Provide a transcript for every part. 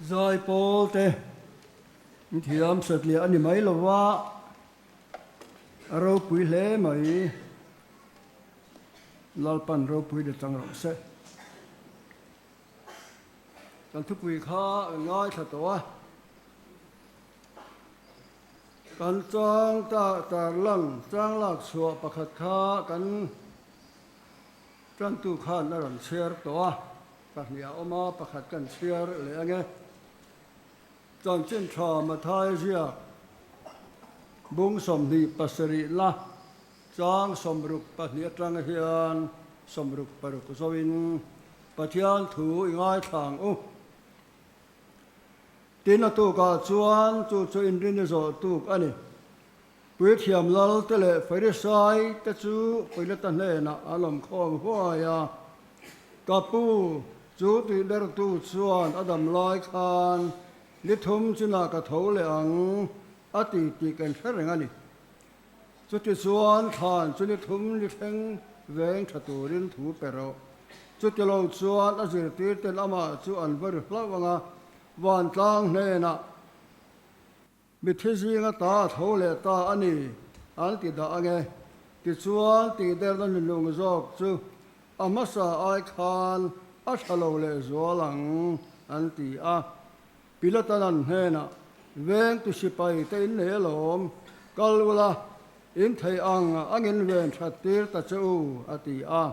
Zai Paul te thiam sat le ani mai lo wa ro pui le mai lal pan ro pui de tang ro se kan thu pui kha ngai tha to kan chang ta lang chang lak chua pakhat kha kan tran tu khan na ran share to pahnia oma pakhat kan share le ange chang chen tha ma thai ria bung som ni pasari la chang somruk pahnia tang hian somruk paruk zoin pathian thu ngai thang u tin tu ka chuan chu in rin zo tu ani pui thiam lal te le pharisai te chu pile ta ne na alom khom huaya kapu chu ti der tu chuan adam lai khan ni thum chuna ka tho le ang ati ti kan thereng ani chu ti chuan khan chu ni thum ni theng veng thaturin thu pero chu ti lo chuan azir tir ten ama chu an ber hlawanga van tlang ne na mi thisi nga ta tho le ta ani an ti da ange ti chuan ti der na lung zok chu amasa ai khan a thalo le zolang an ti a pilatanan he na veng tu sipai te in ne lom kalwala in thei angin ven thattir ta chu ati a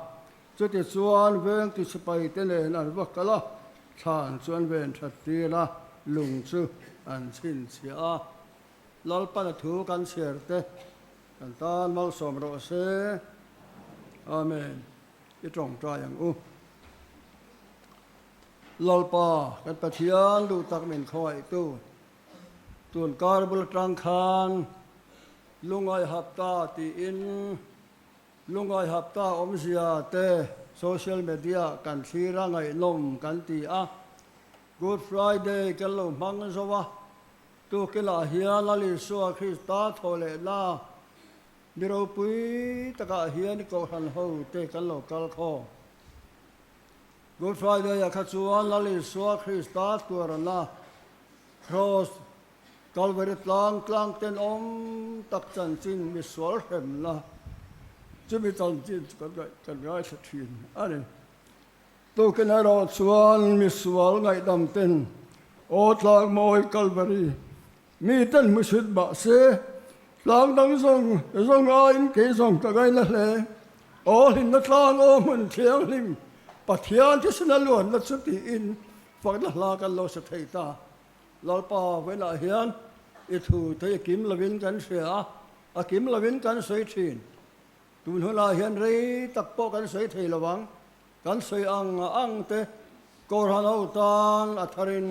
chu ti chuan veng tu sipai te ne na vakala than chuan ven thattira lung chu an chin chia lal pa thu kan share te kan tan mal som ro se amen i trong tra yang u lal pa kan pathian lu tak min khoi tu tun kar bul tang khan lungai hapta ti in lungai hapta om sia te social media kan thira ngai nom kan ti a Good Friday kan lo mang zowa tu ke la hian la li so Krista thole la niro pui taka hian ko han ho te kan lo kal kho Good Friday ya kha chuan la li so Krista tur la cross Calvary tlang ten om tak chan chin mi swal hem la chu mi chan chin kan gai sa thin ani tu ke na ro chuan mi swal ngai dam ten o tlang moi Calvary mi ten mu sit ba se tlang dang zong a in ke zong ka gai na le o hin na tlang o mun thiang lim pathian ti sna luan na chu ti in fak na la kan lo sa thei ta lal pa ve la hian i thu thei kim lovin kan sia a kim lovin kan soi thin tun hola hian rei tak po kan soi thei lawang kan soi ang te kor hanau tan atharin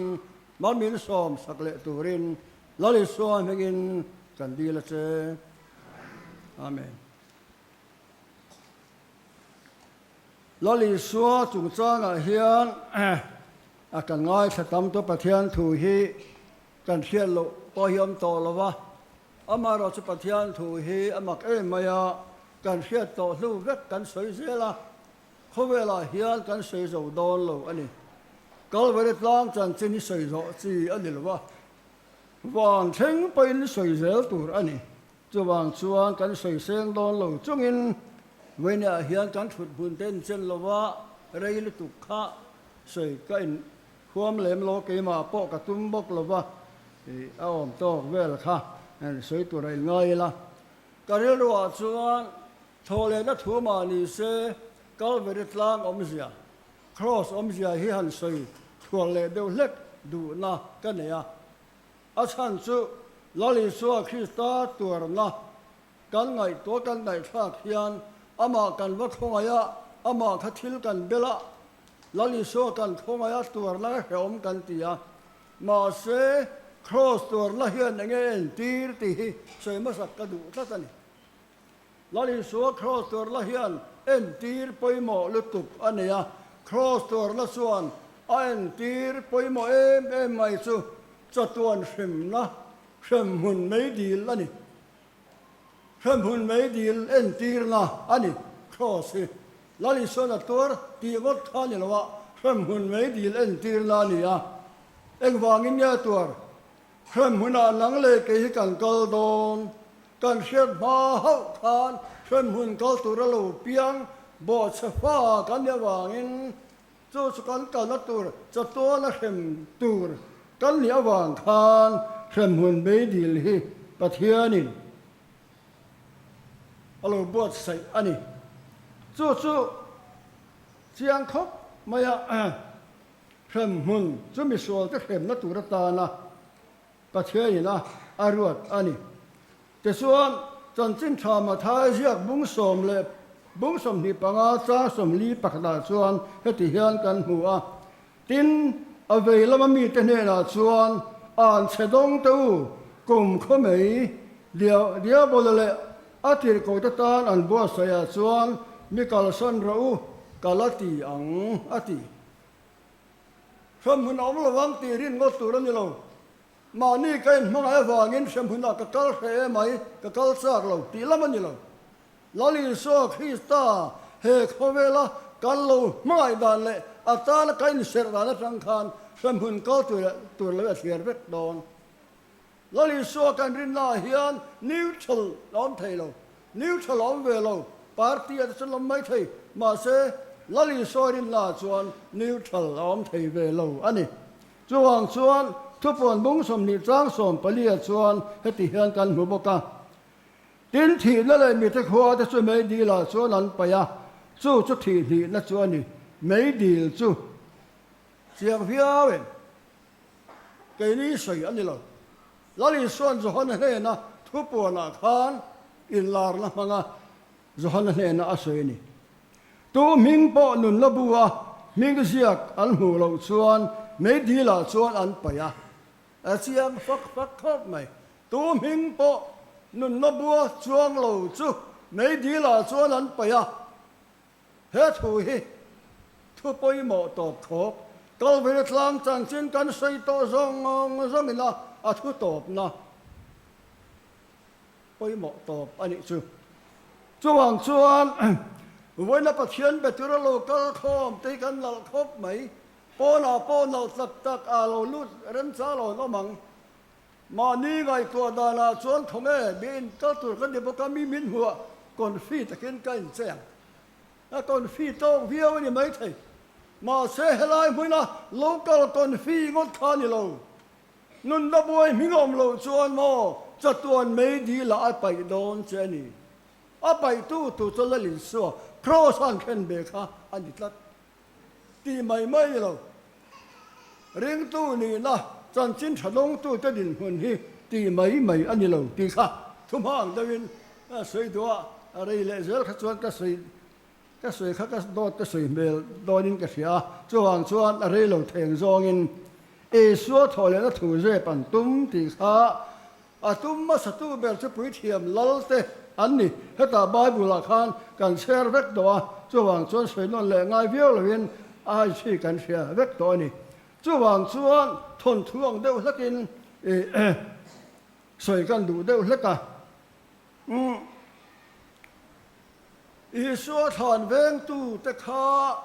mamin som sakle turin lali suam hegin kan dila che amen lali suwa chung changa hian a kan ngai thatam to pathian thu hi kan hian lo po hiam to lawa ama ro chu pathian thu hi amak e maya kan hian to hlu vek kan soi zela khowela hian kan soi zo don lo ani Calvary tlang chan chin ni soi zo chi ani lawa wan theng pain soi zel tur ani chuwang chuan kan soi seng don lo chungin wena hian kan thut bun ten chen lawa reil tu kha soi kain huam lem lo ke ma po ka tum bok lawa a om to vel kha an soi tu rai ngai la karil ro chuan thole na thu ma ni se Calvary tlang om zia cross om zia hi han soi thol le deu lek du na kan ya a chan chu lali so Krista tur na kan ngai to kan ngai thak hian ama kan wa khongaya ama khathil kan bela lali so kan khongaya tur la heom kan tia ma se cross tur la hian ngen tir ti soi ma sak ka du ta tani lali so cross tur la hian en tir poimo lutup ania cross tur la suan en tir poimo em mai chu chatuan hrim na hrim hun mei dil ani hrim hun mei dil en tir na ani cross lali so na tur ti ngot thani lawa hrim hun mei dil en tir na nia eng wangin nya tuar khem huna nang le ke kan kal don kan shet ma hau khan khem hun kal tur lo piang bo chafa kan ya wangin chu chu kan kal na tur cha to na khem tur kan nia wang khan khem hun be dil hi pathianin alo bot sai ani chu chu chiang khop maya khem hun chu mi sual te khem na tur ta na pathianin na aruat ani te suan chan chin tha ma tha jiak bung som le bung som ni panga cha som li pakda chuan heti hian kan hua tin avei lama mi te ne na chuan an chedong tu kum khomei dia bolale atir ko ta tan an bo saya chuan mi kal son rau kalati ang ati Sham hun om lo wang ti rin ngot tu ran ni lo ma ni kain hmang ai wangin sham hun ka kal khe mai ka kal sak lo ti lam ni lo lali so Krista he khovela kan lo mai dan le atan kain ser dan sang khan sham hun ko tu le siar vek don lali so kan rin na hian neutral lom thei lo neutral lom ve lo party at salom mai thei ma se lali so rin la chuan neutral lom thei ve lo ani chuang chuan thupon bung som ni chang som palia chuan heti hian kan hu boka tin thi na le mi te khwa te chu mai di la chuan an pa ya chu chu thi hi na chuan ni mai dil chu chiang hiawen ke ni soi ani lo lali suan zo hon he na thupon na khan in lar na manga zo hon he na asoi ni tu ming po nun la bua ming ziak an hu lo chuan mai di la chuan an pa ya a chiang fak khop mai tu ming po nun la bua chuang lo chu mai di la chuan an pa ya he thu hi thu poi mo to khop kal ve tlang chang chin kan sei to zong ina a thu top na poi mo top ani chu chuang chuan với nó phát triển về chỗ lo cái khom tây kan lal khop mấy po na tak tak a lo lut ren cha lo no mang mà ni ngai tua da na chuan thong e bin ka tur kan de ka mi min hua kon fi ta ken kan chang a kon fi to viau ni mai thei mà se helai mui na local kon fi ngot khan ni lo nun da boy mi ngom lo chuan mo cha tuan mấy đi la a pai don che ni a pai tu cho la lin so cross on khen be kha an dit lat ti mai lo ring tu ni na chan chin thalong tu ta din hun hi ti mai ani lo ti kha thum hang dawin a sei do a rei le zel kha chuan ka sei kha ka do ta sei mel donin ka sia chuan a rei lo theng zong in e suo thole na thu je pan tum ti kha a tum ma sa tu bel chu pui thiam lal te an ni heta bible khan kan share vek do chuan sei non le ngai viau lovin ai chi kan share vek do ni chuan thon thuang deuh hlekin soi kan du deuh hleka Isua than veng tu te kha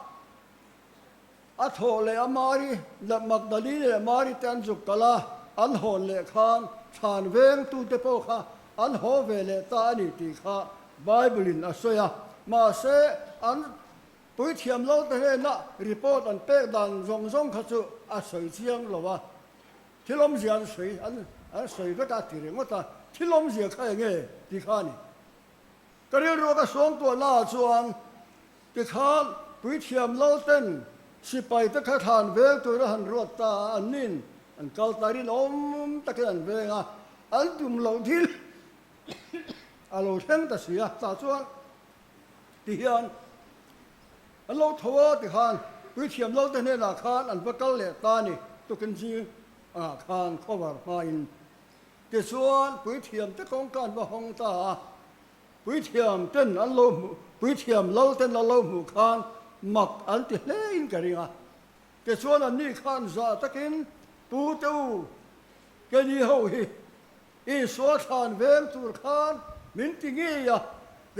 a tho le amari la Magdalene le mari tan juk kala an hon le khan than veng tu te po kha an ho ve le ta ani ti kha bible in asoya ma se an pui thiam lo te na report an pe dan zong kha chu a soi chiang lo wa thilom zian soi an soi ve ta ti re ngota thilom zia kha nge ti kha ni ka ri ro ka song to na chuan ti kha pui thiam lo ten si pai te kha than ve tu ra han ro ta an nin an kal ta rin om ta kan ve nga an tum lo thil alo theng ta sia ta chuan ti hian an lo thawa ti khan pui thiam lo te ne na khan an vakal le ta ni tu kan ji a khan cover ma in ti chuan pui thiam te kong kan wa hong ta pui thiam ten an lo pui thiam lo ten lo mu khan mak an ti hle in ka ringa ti chuan an ni khan za takin pu tu ke ni ho hi i so than veng tur khan min ti nge ya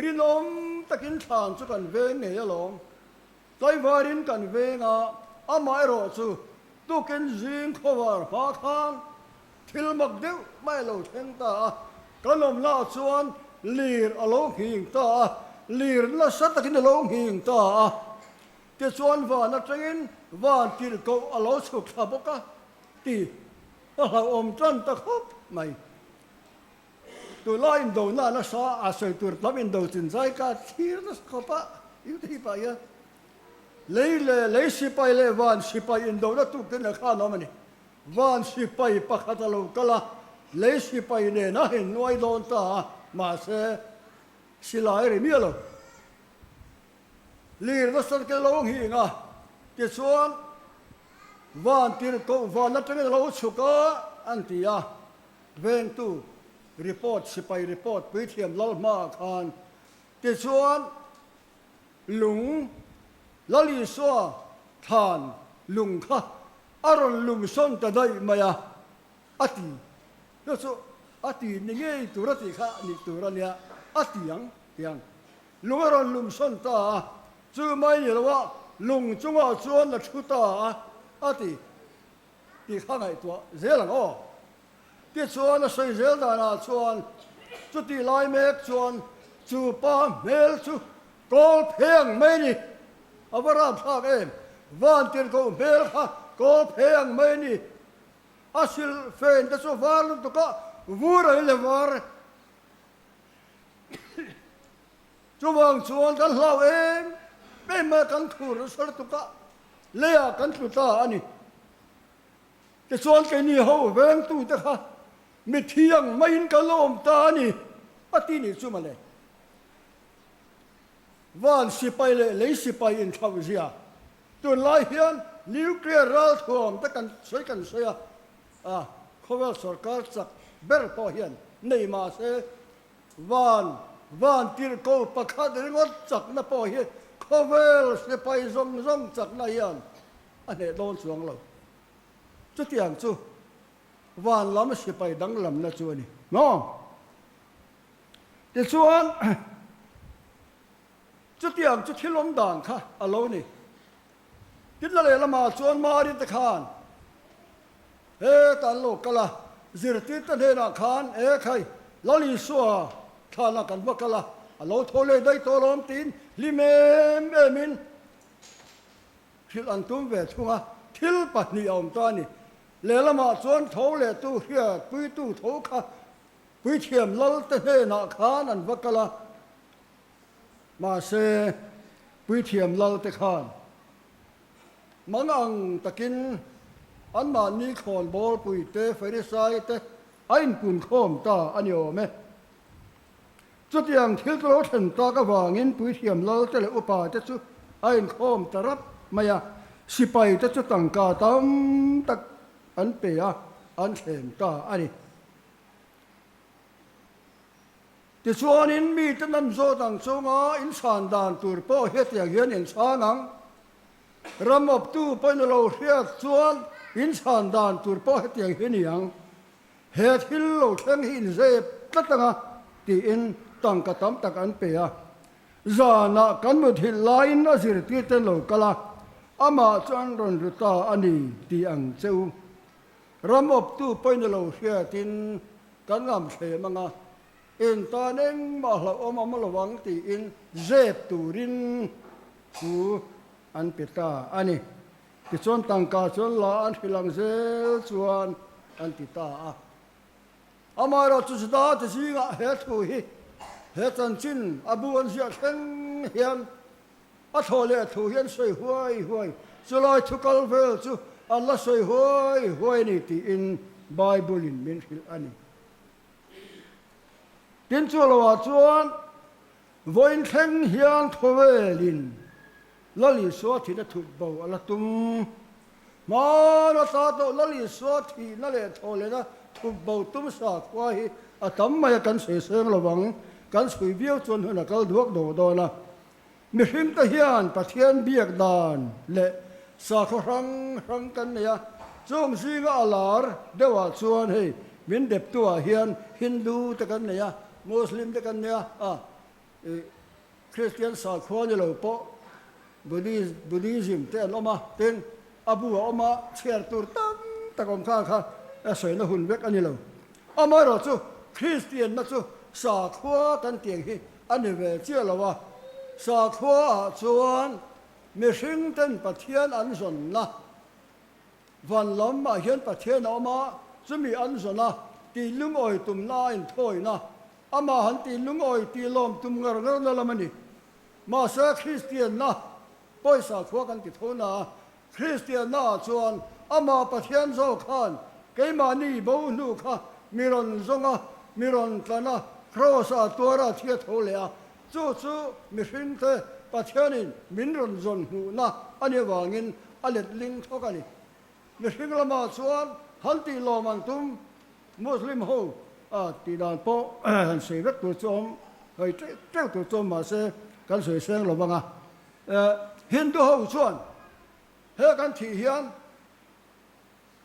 rinom takin than chu kan veng ne ya long toy varin kan venga amai ro chu tu ken jing khovar pha khan thil mak deu mai lo theng ta kanom la chuan lir alo hing ta lir la sat takin alo hing ta te chuan van atangin van kil ko alo chuk thaboka ti ha om chan ta khop mai tu la in do na sa a soi tur lam in do tin zai ka thir na khopa yu thi pa ya lấy sipai le van sipai in do na tu ken la kha no mani van sipai pakhat alo kala lấy sipai ne na hin noi don ta ma se silai ri mi lo lir na san ke lo hi nga ke chuan van tir ko van na teng lo chuka antia ven tu report sipai report pui thiam lal ma khan ke chuan lung lali so than lung kha aron lung son ta dai maya ati no so ati ni nge turati kha ni turania atiang tiang lung aron lung son ta chu mai ni lawa lung chunga chuan la thu ta ati ti kha ngai to zelang o ti chuan la sei zel da na chuan chu ti lai mek chuan chu pa mel chu kol pheng mai ni avaram thak em van tir ko mel kha kol pheng mai ni asil fen ta so var to ka vura le var chu wang chuan kan hlau em pe ma kan thur sar to ka lea kan tu ta ani ke chuan ke ni ho veng tu ta kha mi thiang mai in ka lom ta ni ati ni chu ma le van sipai le sipai in thau zia tun lai hian nuclear ral thom ta kan soi khovel sarkar chak ber po hian nei ma se van tir ko pakhat ringot chak na po hi khovel sipai zong chak na hian ane don chuang lo chu tiang chu van lam sipai dang lam na chu ni no ti chuan chu tiang chu thilom dang kha alo ni tin la le lama chuan ma ri ta khan he tan lo kala zirti ta he na khan e khai lali suwa thana kan wa kala alo thole dai to lom tin limem emin thil an tum ve thunga thil pa ni om ta ni le lama chuan tho le tu hia pui tu tho kha pui thiam lal ta he na khan an wa kala mà se pui thiam lal te khan mang ang takin an ma ni khon bol pui te ferisai te ain kun khom ta anyo me chu tiang thil to then ta ka wangin pui thiam lal te le upa te chu ain khom tarap maya sipai te chu tangka tam tak an pe a an thlem ta ani ti chuan in mi te nan zo dang chunga in san dan tur po hetiang hian in sanang ramop tu painalo hiat chuan in san dan tur po hetiang hiniang he thil lo theng hin ze tlatanga ti in tangka tam tak an pe a zana kan mu thil lain a zir ti te lo kala ama chuan ron ruta ani ti ang cheu ramop tu painalo hiatin kan ngam the manga in ta neng ma hla om ma lawang ti in zep turin ku an peta ani ti chon tangka chon la an hilang zel chuan an ti ta a amaro chu da ti singa he thu hi he chan chin abu an sia theng hian a thole thu hian soi huai chulai thu kal vel chu an la soi huai ni ti in bible in min hil ani tin chu lo chuan voin theng hian thovelin lali so thi na thut bo ala tum ma na ta to lali so thi na le thole na thut bo tum sa kwa hi atam mai kan se seng lawang kan sui biao chon huna kal duak do na mi him ta hian pathian biak dan le sa kho rang kan ya chom singa alar dewa chuan hei min dep tua hian hindu ta kan ya Muslim te kan nia Christian sa khwa ni lo po Buddhism te loma ten abu oma cher tur tam takom kha soi na hun vek ani lo ama ro chu Christian na chu sa khwa kan tiang hi ani ve chia lo wa sa khwa chuan mi hring ten pathian an zon na van lam ma hian pathian oma chumi an zon na ti lung oi tum na in thoi na ama han ti lung oi ti lom tum ngar ngar na lamani ma sa Christian na poi sa khwa kan ti thona Christian na chuan ama pathian zo khan keima ni bo nu kha miron zonga miron tlana cross a tora thia tholea chu mi hring te pathianin minron zon hu na ani wangin alet ling thokani mi hring lama chuan halti loman tum muslim ho a ti dan po han sei vek tu chom hoi treu tu chom ma se kan sei seng lo wanga hindu ho chuan he kan thi hian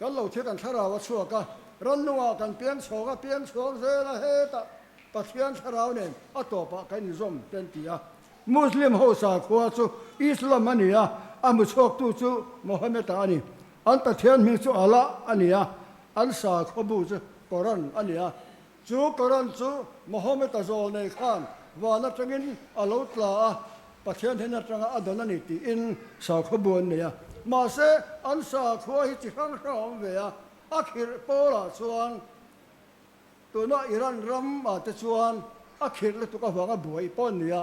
kan lo thia kan thara wa chua ka ran nuwa kan pian choga pian chog zela he ta pathian tharau nen atopa kan zom ten tia muslim ho sa khwa chu islam ania amu chok tu chu mohammed ani an pathian mi chu ala ania an sa khobu chu koran ania chu koran chu mohammed azol nei khan wana tangin alo tla pathian hena tanga adona ni ti in sa khobu ania ma se an sa khwa hi chi khang ram ve a akhir pola chuan tu na iran ram ma te chuan akhir le tu ka wanga buai pon nia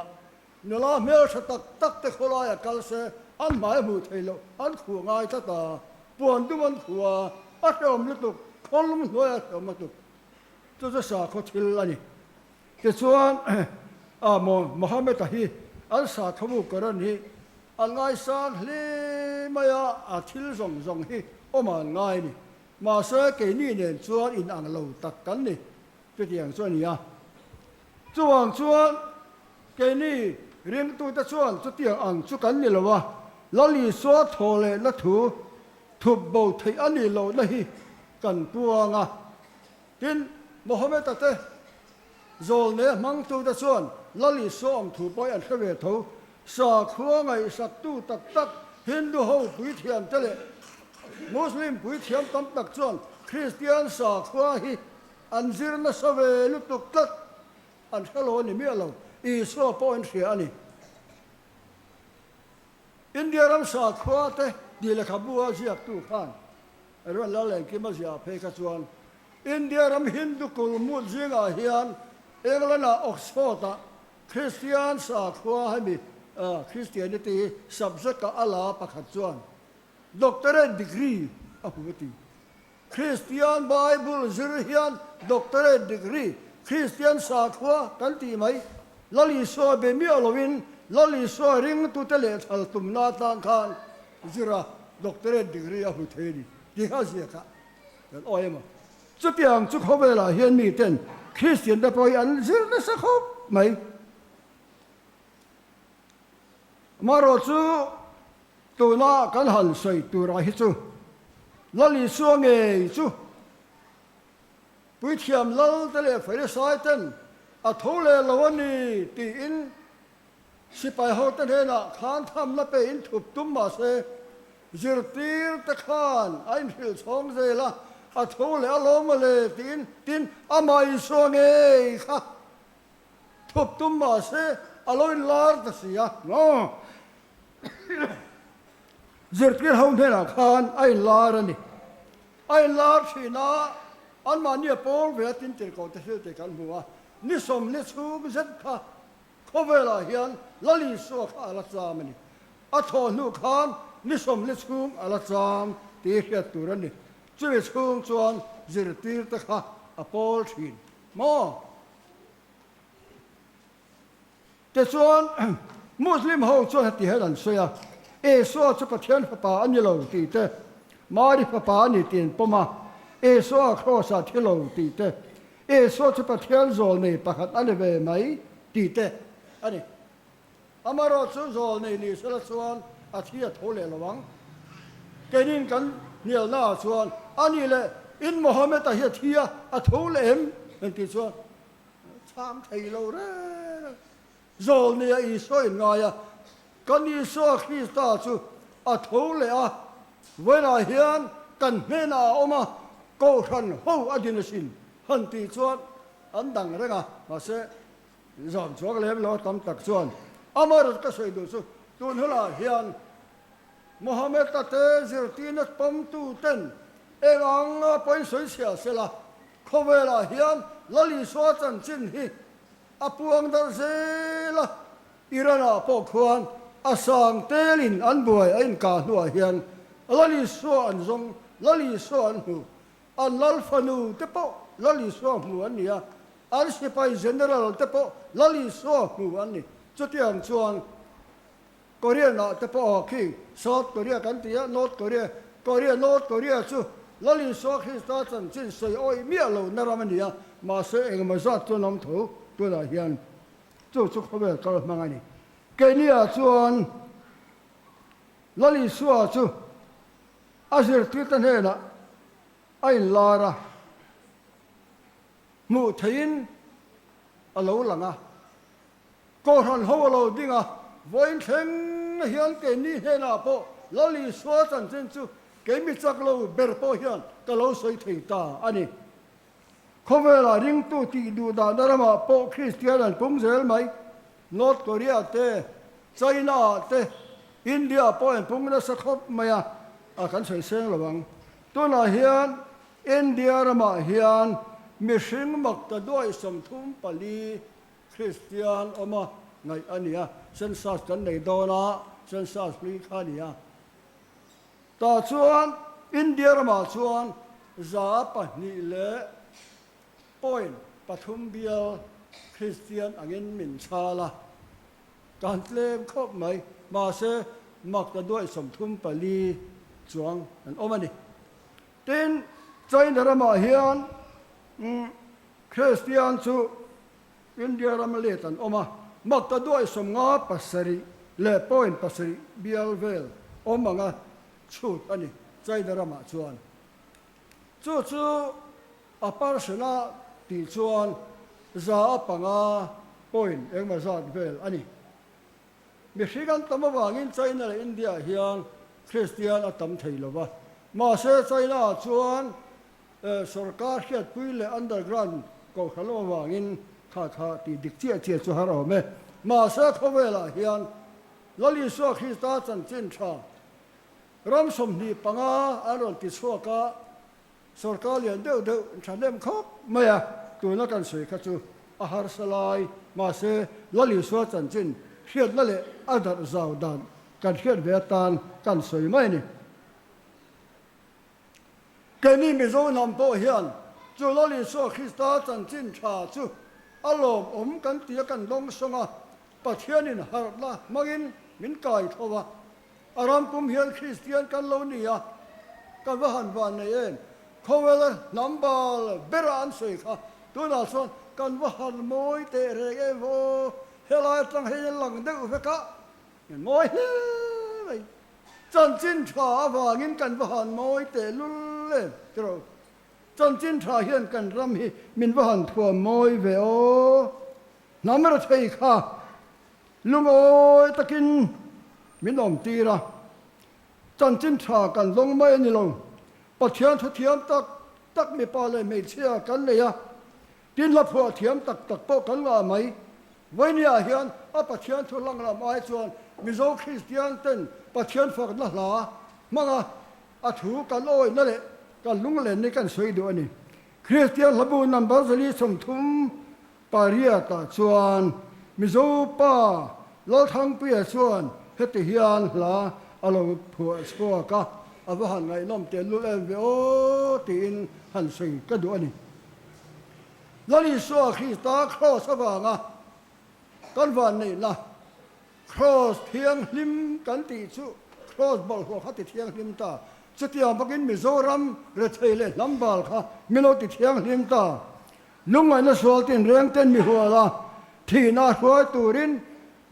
nola mel tak tak te khola ya kal se an mai bu thailo an khu ngai ta ta puan du man khuwa a tom le tu kholum noya tom tu chu sa kho thil ani te chuan mohammed hi an sa khabu karan hi an ngai san hle maya a thil zong zong hi oma ngai ni ma se ke ni nen chuan in ang lo tak kan ni pe tiang chuan ya chuan ke ni ring tu ta chuan chu tiang ang chu kan ni lo wa lali so thole na thu thup bo thei ani lo na hi kan puanga tin mohammed ta te zol ne mang tu ta chuan lali so am thu poi an khave tho sa khuwa ngai sak tu tak tak hindu ho pui thiam tele muslim pui thiam tam tak chuan christian sa khwa hi an zir na save lu tuk tak an hello ni mi alo I so point here ani india ram sa khwa te di le khabua ziak tu khan ron la len ki ma zia phe ka chuan india ram hindu kul mu zinga hian englana oxford christian sa khwa ha mi christianity subject ka ala pakhat chuan doctorate degree a huti christian bible zirhian doctorate degree christian sa khwa kan ti mai lali so be mi alowin lali so ring tu tele thal tum na tang khan zira doctorate degree a hutheni di ha zia ka kan oima chu piang chu khobela hian mi ten christian da poi an zir na sa khop mai maro chu tu na kan han soi tu ra hi chu lali so nge chu pui thiam lal tele fere sai ten a thole lawani ti in sipai ho ten hena khan tham la pe in thup tum ma se zirtir ta khan ain hil chong zela a thole alom le tin amai so nge kha thup tum ma se aloin lar ta sia no zirtir ho hena khan ain lar ani ain lar thina an ma ni pol ve tin ter ko te kan huwa ni som ni chum zet kha khowela hian lali so kha ala chamani a tho nu khan ni som ni chum ala cham ti hia turani chui chung chuan zirtir ta kha a pol thin mo te chuan muslim ho chuan ti helan soya e so chu pathian pa ani lo ti te mari pa ani tin poma e so crossa thilo ti te e so chu pathian zol nei pakhat ani ve mai ti te ani amaro chu zol nei ni sala chuan a thia thole lawang kenin kan nial na chuan ani le in mohammed a hi thia a thole em an ti chuan cham thei lo re zol nei I so in nga ya kan I so Christa chu a thole a với là hiền cần nghe nào ôm mà câu thần hô adin xin hận tì chuan ấn đằng đấy mà sẽ giảm chúa cái lem lo tâm tắc chuan amar cái sợi đồ su tuân là hiền Mohammed ta te zir tinat pam tu ten ang point soi sia sela khovela hian lali so chan chin hi apuang dar zela irana po khuan asang telin an buai ain ka hnuai hian lali so an zong lali so an hu an lal fanu te po lali so mu an nia an sipai general te po lali so mu an ni chutiang chuan Korea na te po ki South Korea kan tia North Korea chu lali so khi ta chan chin soi oi mia lo na ramania ma se eng ma za tu nam thu tu la hian chu khobe kal mangani Kenya chuan lali so chu azir ti tan he na ai lara mu thein alo langa ko ran ho lo dinga voin theng hian ke ni he na po lali so chan chen chu ke mi chak lo ber po hian ka lo soi thei ta ani khovela ring tu ti du da darama po Christian an pum zel mai North Korea te China te India po an pum na sakhop maya a kan sei seng lawang tu na hian India rama hian mi hring mak ta doi som thum pali Christian oma ngai ania census kan nei dona census pli khania ta chuan India rama chuan za pahni le point pathum bial Christian angin min chala kan tlem khop mai ma se mak ta doi som thum pali chuang an omani tin China rama hian Christian chu India rama le tan oma mak ta doi som nga pasari le point pasari bial vel omanga chut ani China rama chuan chu apar sena ti chuan za panga point engma zat vel ani Michigan tamawangin China le India hian Christian atam theilowa ma se China chuan sarkar hiat pui le underground ko khalo wangin tha ti dik chia chu haro me ma se khowela hian lali so khista chan chin tha ram som ni panga aron ti chuaka sarkar lian deu thanem khop maya tu na kan soi kha chu a har salai ma se lali so chan chin hiat la le adar zau dan kan hiat ve tan kan soi mai ni Keni mi zo nam po hian chu lali so khista chan chin tha chu alom kan tia kan long songa pathianin harla magin min kai thowa aram pum hian Christian kan lo nia kan wa han van nei en khowela nambal beran sei kha tu na son kan wa han moi te re e vo helai tlang he lang deu fe ka moi mai chan chin tha wangin kan wa han moi te lul le tro chan chin tha hian kan ram hi min wa han thua moi ve o namra thei kha lungoi takin min om tira chan chin tha kan long mai ni long pathian thu thiam tak mi pa le me chia kan le ya tin la phua thiam tak po kan la mai vainia hian a pathian thu lang la mai chuan mi zo Christian ten pathian fak na la manga a thu kan oi na le kan lung le ni kan soi do ani Christian labu number zali som thum paria ta chuan mi zo pa lo thang pia chuan heti hian la alo phua spo ka awahan ngai nom te lu em ve o tin han soi ka do ani lali so Christa cross awanga kan van nei la cross thiang lim kan ti chu cross bol ho khati thiang lim ta chutia bakin Mizoram re theile lambal kha minoti thiang lim ta lungai na sol tin reng ten mi huala thina khoi turin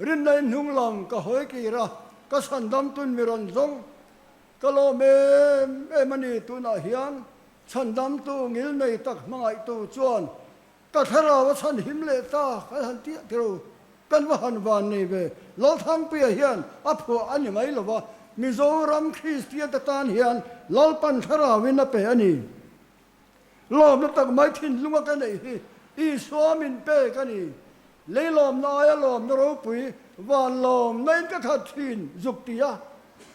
rin nei nung lang ka hoi ki ra ka sandam tun miron zong kalo me mani tu na hian sandam tu ngil nei tak mangai tu chuan ka thara wa san him le ta ka han ti tro kan wa han van nei ve lo thang pia hian a phu ani mai lo wa Mizoram Christian tan hian lalpan thara win na pe ani lom na tak mai thin lunga ka nei hi I swamin pe ka ni leilom na ya lom na ro pui van lom nain ka khat thin zuktia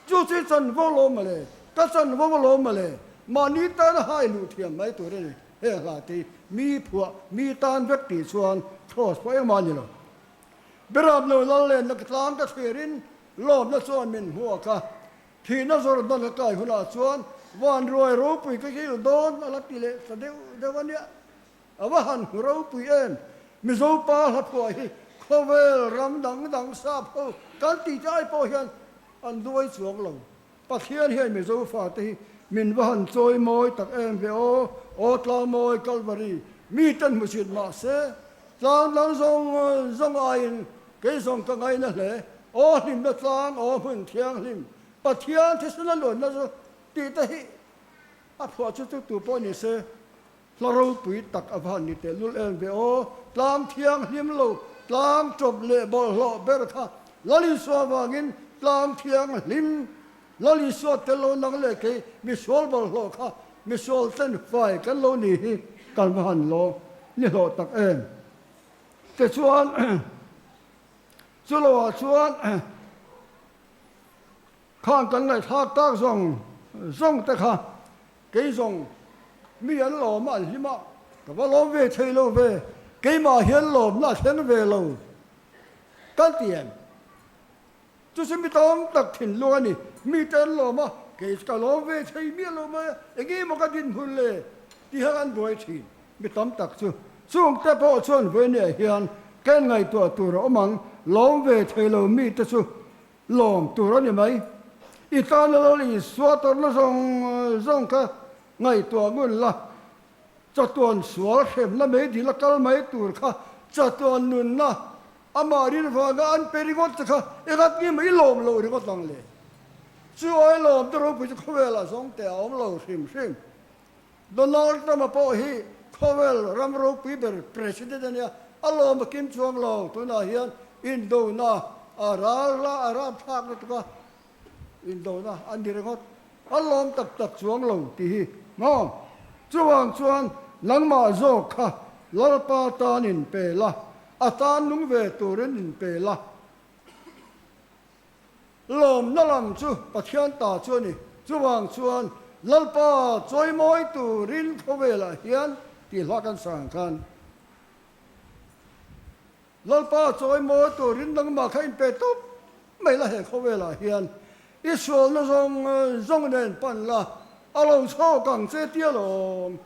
chu chi chan vo lom male ka chan vo lom male mani tan hai lu thiam mai tu re he la ti mi phua mi tan vek ti chuan cross po ma ni lo beram lo la len na tlang ka therin lom na chuan min huwa ka thi na zor don ka kai huna chuan van roi ro pui ka ki don ala ti le sa de wan ya awahan ro pui en mi zo pa la po hi khovel ram dang sa pho kan ti chai po hian an duai chuang lo pathian hian mi zo fa te min van choi moi tak em ve o tla moi kalvari mi tan mu sit ma se tlang lang zong ai ke zong ka ngai na le o lim na tlang o hun thiang lim pathian thi suna lon na zo ti ta hi a phwa chu tu po ni se laro pui tak avan ni te lul en ve o tlang thiang lim lo tlang chop le bol lo ber tha lali so wangin tlang thiang lim lali so te lo nang le ke mi sol bol lo kha mi sol ten fai kan lo ni hi kan van lo ni lo tak en te chuan chu lo chuan khang kan ngai thak tak zong te kha ke zong mi an lo ma hi ma ka ba lo ve thei lo ve ke ma hian lo na thlen ve lo kan tien chu se mi tong tak thin lo ani mi ten lo ma ke ka lo ve thei mi lo ma e ge mo ka din hun le ti ha an boi thin mi tom tak chu chung te po chuan ve ne hian ken ngai to tu ro mang lo ve thei lo mi te chu lom tu ro ni mai I tan lo li swator na zong ka ngai to ngun la chatuan sual hem na me di la kal mai tur kha chatuan nun na amarin va ga an perigot kha egat ni mai lom lo ri got lang le chu oi lom to ro pu chu khwela zong te om lo sim Donald Trump po hi khwel ram ro pi ber president ya alom kim chuang lo tu na hian indo na ara phak na ka indo na an di got alom tak chuang lo ti hi no chuan langma zo kha lalpa tanin pe la atan nung ve turin in pe la lom na lam chu pathian ta chu ni chuan lalpa choi moi turin khowela hian ti hla kan sang kan lalpa choi moi turin langma kha in pe top mai la he khowela hian Israel na zong nen pan la alo cho kang che tia lom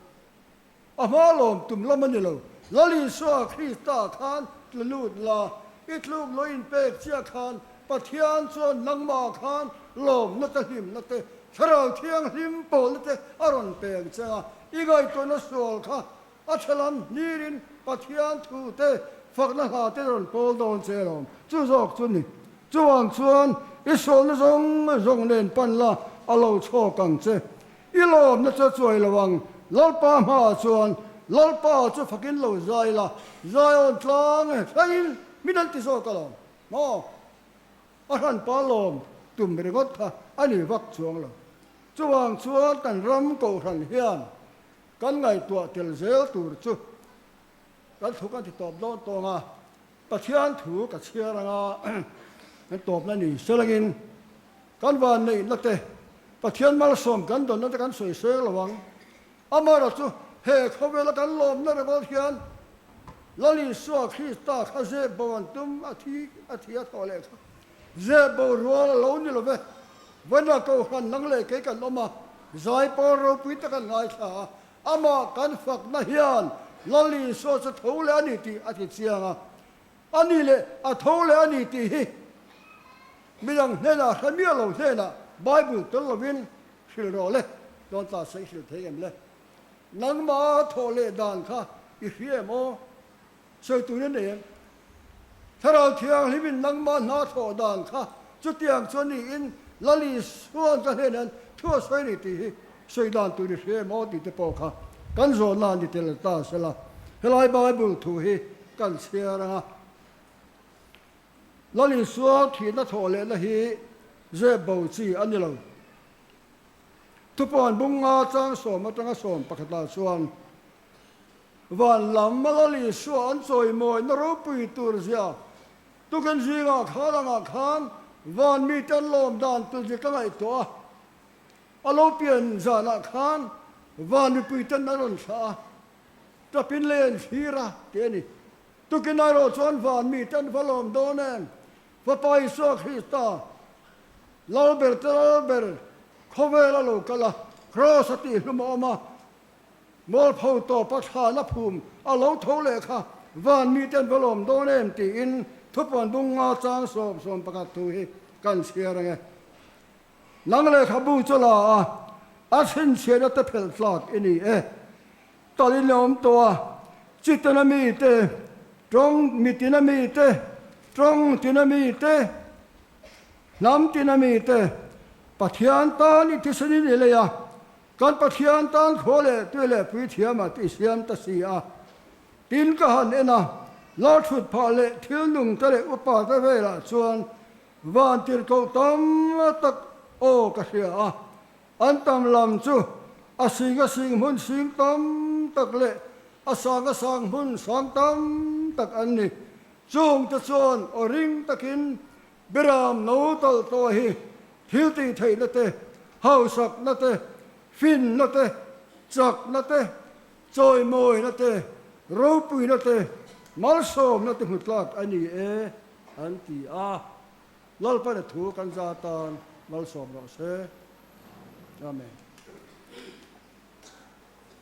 ama lom tum lam ani lo lali so Krista khan lut la itluk lo in pe chia khan pathian chuan nangma khan lom na ta him na te tharau thiang him pol na te aron peng cha igai to na sol kha achalam nirin pathian thu te fakna ha te ron pol don che lom chu zok chu ni chuan Israel na zong nen pan la alo cho kang che ilom na cha chuai lawang lalpa ma chuan lalpa chu fakin lo zai la zai on tlang fain minan ti so kalom mo aran pa lom tum ri got tha ani vak chuang lo chuang tan ram ko ran hian kan ngai tua tel zel tur chu kan thu kan ti top don to nga pathian thu ka chia ranga an top na ni selagin kan van nei na te pathian mal som kan don na kan soi sel lawang amara chu he khowela kan lom na ro hian lali so Krista kha ze bon tum athi thole ze bo ro lo ni lo ve wana ko han nang le ke kan loma zai po ro pi ta kan ngai tha ama kan fak na hian lali so cha thole ani ti athi chianga ani le a thole ani ti hi milang nena khamia lo nena bible to lovin shil ro le don ta sai shil thegem le nang ma thole dan kha I hie mo so tu ne tharau thiang limin nang ma na tho dan kha chu tiang choni in lali suan ka henan thu soi ni ti soi dan tu ri hie mo ti te po kha kan zo na ni tel ta sela helai bible thu hi kan sia ranga lali suan thi na thole na hi dễ bầu chi anh lâu thu pon bung nga chang som atanga som pakhatla chuan van lam malali so an choi moi na ro pui tur zia tu kan zinga khalanga khan van mi tan lom dan tu je ka ngai to alo pian zana khan van mi pui tan na ron sa ta pin len hira te ni tu kan ai ro chuan van mi tan valom donen va pai so Krista lalber khowela lo kala cross ati lumoma mol phau to patha na phum a lo thole kha van mi ten volom donem ti in thupon bunga chang som pakat thu hi kan siarange nangle khabu chola a sin siara ta phel flak ini talinom to chitana mi te trong mitina mi te trong tinami te nam tinami te pathian tan i tisani le ya kan pathian tan khole tele pui thiama ti siam ta sia tin ka han ena lo thut pha le thil nung ta le upa ta vela chuan van tir ko tam tak o ka sia an tam lam chu asinga sing mun sing tam tak le asang mun sang tam tak an ni chung ta chuan o ring takin biram no tal to hi thil ti thei na te hau sak na te fin na te chak na te choi moi na te ro pui na te mal som na te hutlak ani an ti lal pa na thu kan za tan mal som ro se amen